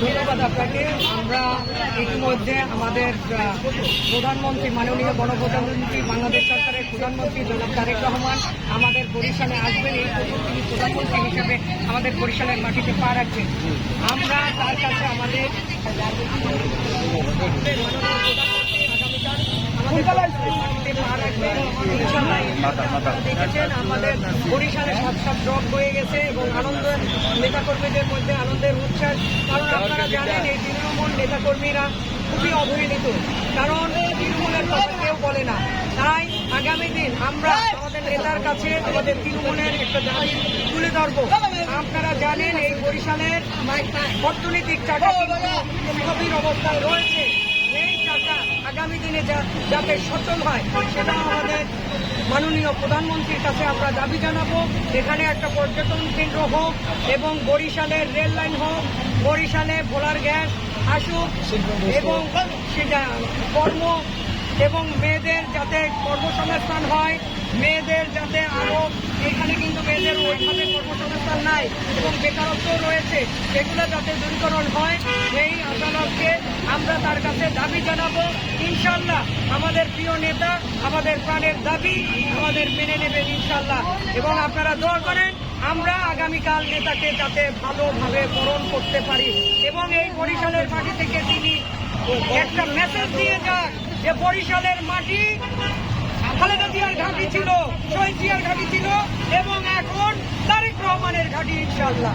ধন্যবাদ আপনাকে। আমরা ইতিমধ্যে আমাদের প্রধানমন্ত্রী, মাননীয় গণপ্রজাতন্ত্রী বাংলাদেশ সরকারের প্রধানমন্ত্রী জনাব তারেক রহমান আমাদের বরিশালে আসবেন। এই প্রথম তিনি প্রধানমন্ত্রী হিসেবে আমাদের বরিশালের মাটিতে পা রাখবেন। আমরা তার কাছে আমাদের দেখেছেন আমাদের বরিশালে সাত ড্রপ হয়ে গেছে এবং আনন্দের নেতাকর্মীদের মধ্যে আনন্দের উচ্ছ্বাস। কারণ আপনারা জানেন এই তৃণমূল নেতাকর্মীরা খুবই অবহেলিত, কারণ তৃণমূলের কথা কেউ বলে না। তাই আগামী দিন আমরা আমাদের নেতার কাছে আমাদের তৃণমূলের একটা দাবি তুলে ধরবো। আপনারা জানেন এই বরিশালের অর্থনৈতিক চাকা গভীর অবস্থায় রয়েছে। এই চাকা আগামী দিনে যাতে সচল হয় সেটা আমাদের মাননীয় প্রধানমন্ত্রীর কাছে আমরা দাবি জানাবো। এখানে একটা পর্যটন কেন্দ্র হোক এবং বরিশালের রেল লাইন হোক, বরিশালে ভোলার গ্যাস আসুক এবং সেটা কর্ম এবং মেয়েদের যাতে কর্মসংস্থান হয়, মেয়েদের যাতে আরও এখানে কিন্তু মেয়েদের ওইভাবে কর্মসংস্থান নাই এবং বেকারত্ব রয়েছে, সেগুলো যাতে দূরীকরণ হয় এই আদালতকে আমরা তার কাছে দাবি জানাবো। ইনশাল্লাহ আমাদের প্রিয় নেতা আমাদের প্রাণের দাবি আমাদের মেনে নেবেন ইনশাল্লাহ। এবং আপনারা দোয়া করেন আমরা আগামীকাল নেতাকে যাতে ভালোভাবে বরণ করতে পারি এবং এই বরিশালের মাটি থেকে তিনি একটা মেসেজ দিয়ে যান যে বরিশালের মাটি খালেদা জিয়ার ঘাঁটি ছিল, শহীদ জিয়ার ঘাঁটি ছিল এবং এখন তারেক রহমানের ঘাঁটি ইনশাল্লাহ।